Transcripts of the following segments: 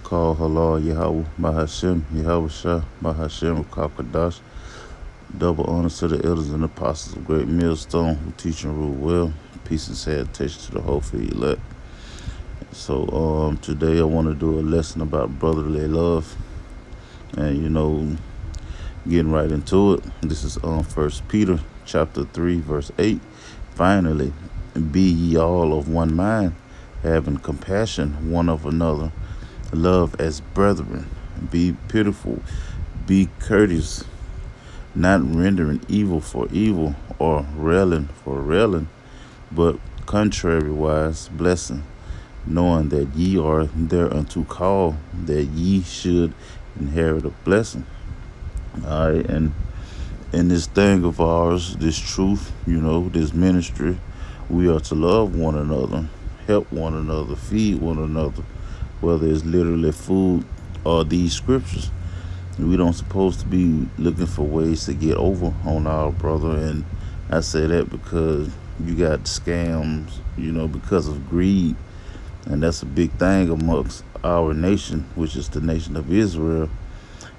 Call Halal Yahweh Mahashem Yahweh Shah Mahashem Kakadash. Double honors to the elders and apostles of Great Millstone who teach and rule well. Peace and salutation to the whole for elect. So today I want to do a lesson about brotherly love, and getting right into it. This is First Peter chapter 3 verse 8. Finally, be ye all of one mind, having compassion one of another, love as brethren, be pitiful, be courteous, not rendering evil for evil or railing for railing, but contrariwise blessing, knowing that ye are thereunto called, that ye should inherit a blessing. All right, and in this thing of ours, this truth, this ministry, we are to love one another, help one another, feed one another, whether it's literally food or these scriptures. We don't supposed to be looking for ways to get over on our brother. And I say that because you got scams, because of greed. And that's a big thing amongst our nation, which is the nation of Israel.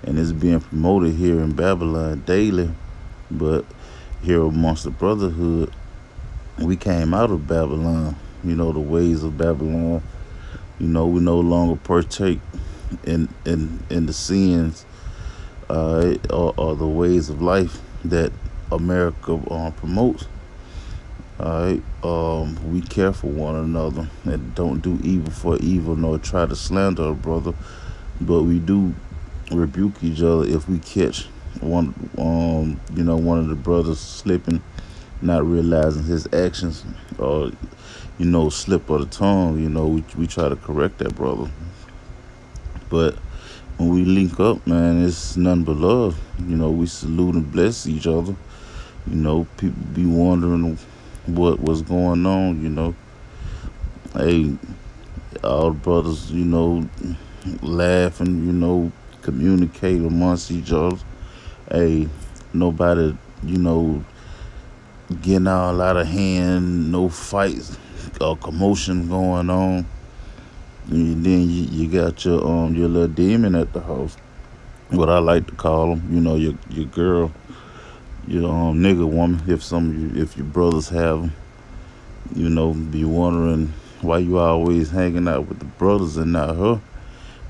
And it's being promoted here in Babylon daily. But here amongst the brotherhood, we came out of Babylon, the ways of Babylon. We no longer partake in the sins or the ways of life that America promotes. All right, we care for one another and don't do evil for evil nor try to slander a brother, but we do rebuke each other if we catch one of the brothers slipping, not realizing his actions, or slip of the tongue. We try to correct that brother. But when we link up, man, it's nothing but love. We salute and bless each other. People be wondering what's going on. Hey, all the brothers, laughing, communicate amongst each other. Hey, nobody, getting all out of hand, no fights or commotion going on. And then you got your little demon at the house, what I like to call them, your girl, your nigga woman. If your brothers have them, be wondering why you always hanging out with the brothers and not her,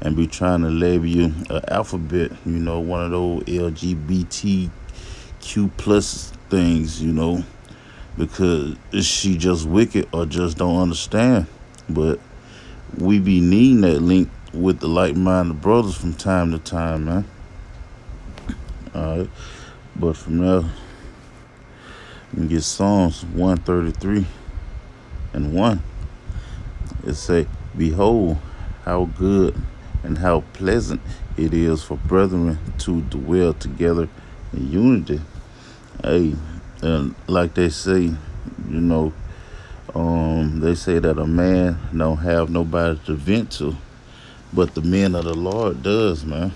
and be trying to label you an alphabet, one of those LGBTQ plus things, because she just wicked or just don't understand. But we be needing that link with the like-minded brothers from time to time, man. All right, but from there, we get Psalms 133:1. It say, "Behold, how good and how pleasant it is for brethren to dwell together in unity." Hey, and like they say, they say that a man don't have nobody to vent to, but the men of the Lord does, man.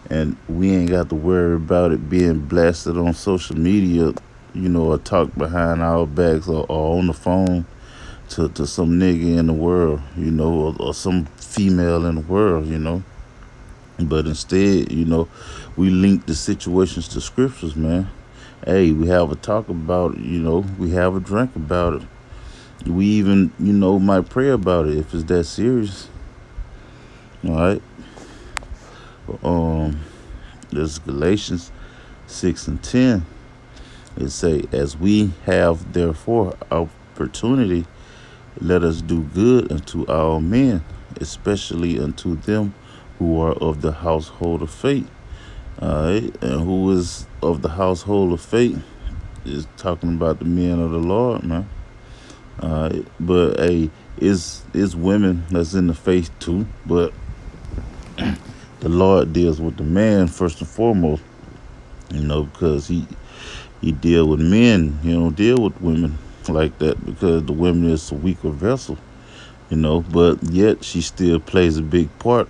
And we ain't got to worry about it being blasted on social media, or talk behind our backs or on the phone to some nigga in the world, or some female in the world, But instead, we link the situations to scriptures, man. Hey, we have a talk about it, we have a drink about it. We even, might pray about it if it's that serious. All right. There's Galatians 6:10. It say, "As we have therefore opportunity, let us do good unto all men, especially unto them who are of the household of faith." All right, and who is of the household of faith is talking about the men of the Lord, man. All right, but hey, it's women that's in the faith too, but the Lord deals with the man first and foremost, because he deal with men. He don't deal with women like that, because the women is a weaker vessel, but yet she still plays a big part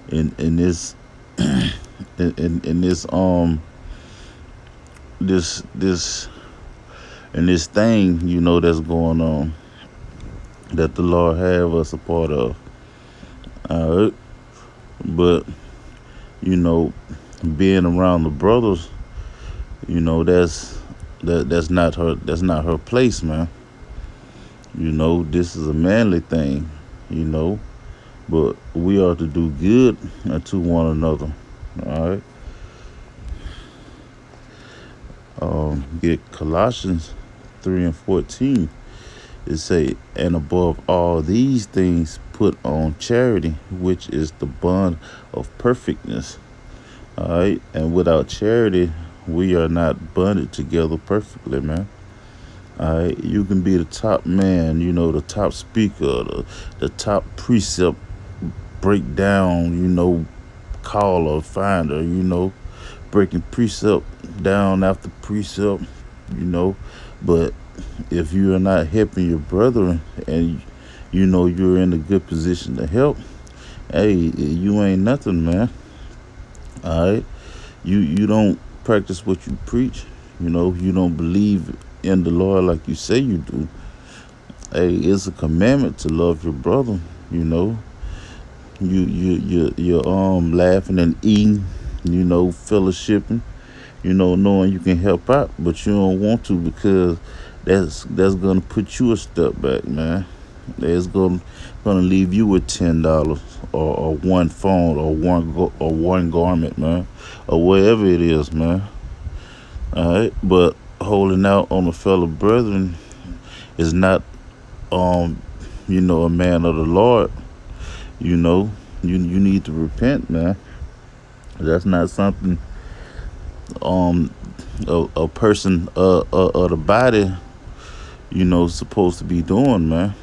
in this in this thing, that's going on, that the Lord have us a part of. All right, but you know, being around the brothers, that's not her. That's not her place, man. This is a manly thing. You know, but we are to do good to one another. All right. Get Colossians 3:14. It say, and above all these things, put on charity, which is the bond of perfectness. All right, and without charity, we are not bonded together perfectly, man. All right, you can be the top man, the top speaker, the top precept breakdown, caller, finder, breaking precept down after precept, you know. But if you are not helping your brethren and you're in a good position to help, hey, you ain't nothing, man. All right, you don't practice what you preach. You don't believe in the Lord like you say you do. Hey, it's a commandment to love your brother. You know, you're laughing and eating, fellowshipping, knowing you can help out, but you don't want to because that's gonna put you a step back, man. It's gonna leave you with $10 or one phone or one garment, man, or whatever it is, man. All right, but holding out on a fellow brethren is not, a man of the Lord. You need to repent, man. That's not something a person of the body, supposed to be doing, man.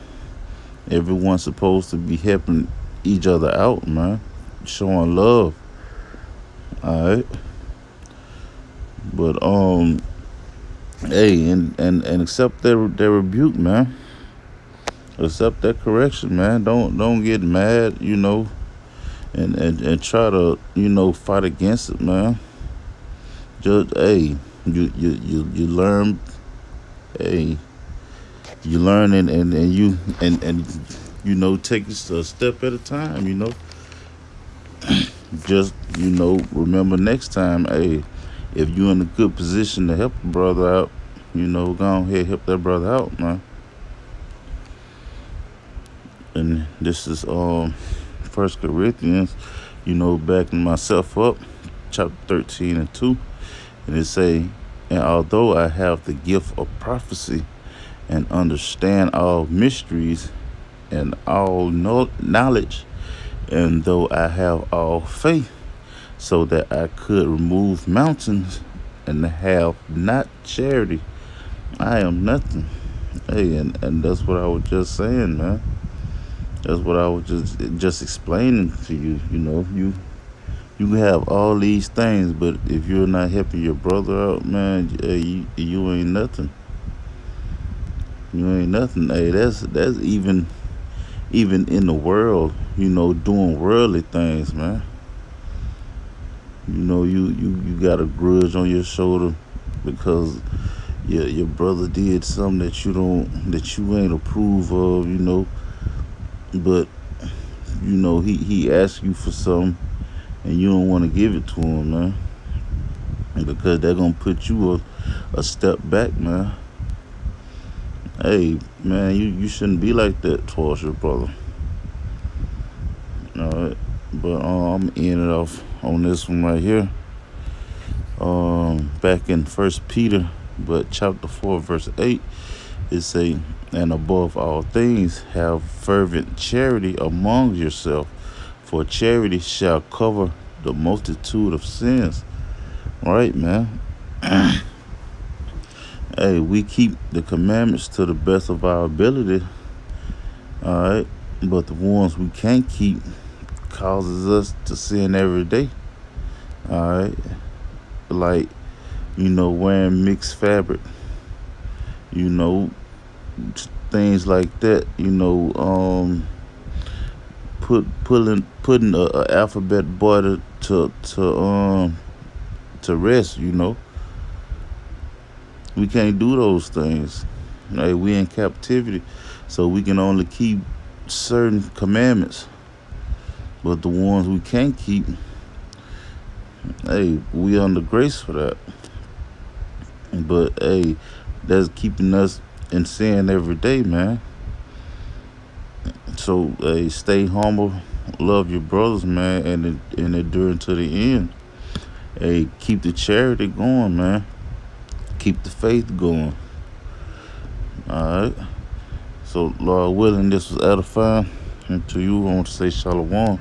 Everyone's supposed to be helping each other out, man, showing love. All right, but hey, and accept their rebuke, man. Accept that correction, man. Don't get mad, and try to fight against it, man. Just hey, you learn, hey, you learn and take it a step at a time. Just remember next time, hey, if you're in a good position to help a brother out, go ahead, help that brother out, man. And this is First Corinthians, backing myself up, chapter 13:2, and it say, and although I have the gift of prophecy and understand all mysteries and all knowledge, and though I have all faith, so that I could remove mountains, and have not charity, I am nothing. Hey, and that's what I was just saying, man. That's what I was just explaining to you. You have all these things, but if you're not helping your brother out, man, you ain't nothing. You ain't nothing. Hey, that's even in the world, doing worldly things, man. You got a grudge on your shoulder because your brother did something that you ain't approve of, but he asked you for something and you don't want to give it to him, man, because they're gonna put you a step back, man. Hey, man, you shouldn't be like that towards your brother. All right, but I'm ending it off on this one right here. Back in First Peter, but chapter 4, verse 8, it say, and above all things, have fervent charity among yourself, for charity shall cover the multitude of sins. All right, man. Hey, we keep the commandments to the best of our ability. All right, but the ones we can't keep causes us to sin every day. All right, like wearing mixed fabric, things like that, putting a alphabet boy to rest, we can't do those things. Hey, we in captivity, so we can only keep certain commandments. But the ones we can't keep, hey, we under grace for that. But hey, that's keeping us in sin every day, man. So hey, stay humble, love your brothers, man, and endure to the end. Hey, keep the charity going, man. Keep the faith going. All right. So Lord willing, this was edifying. And to you, I want to say shalom.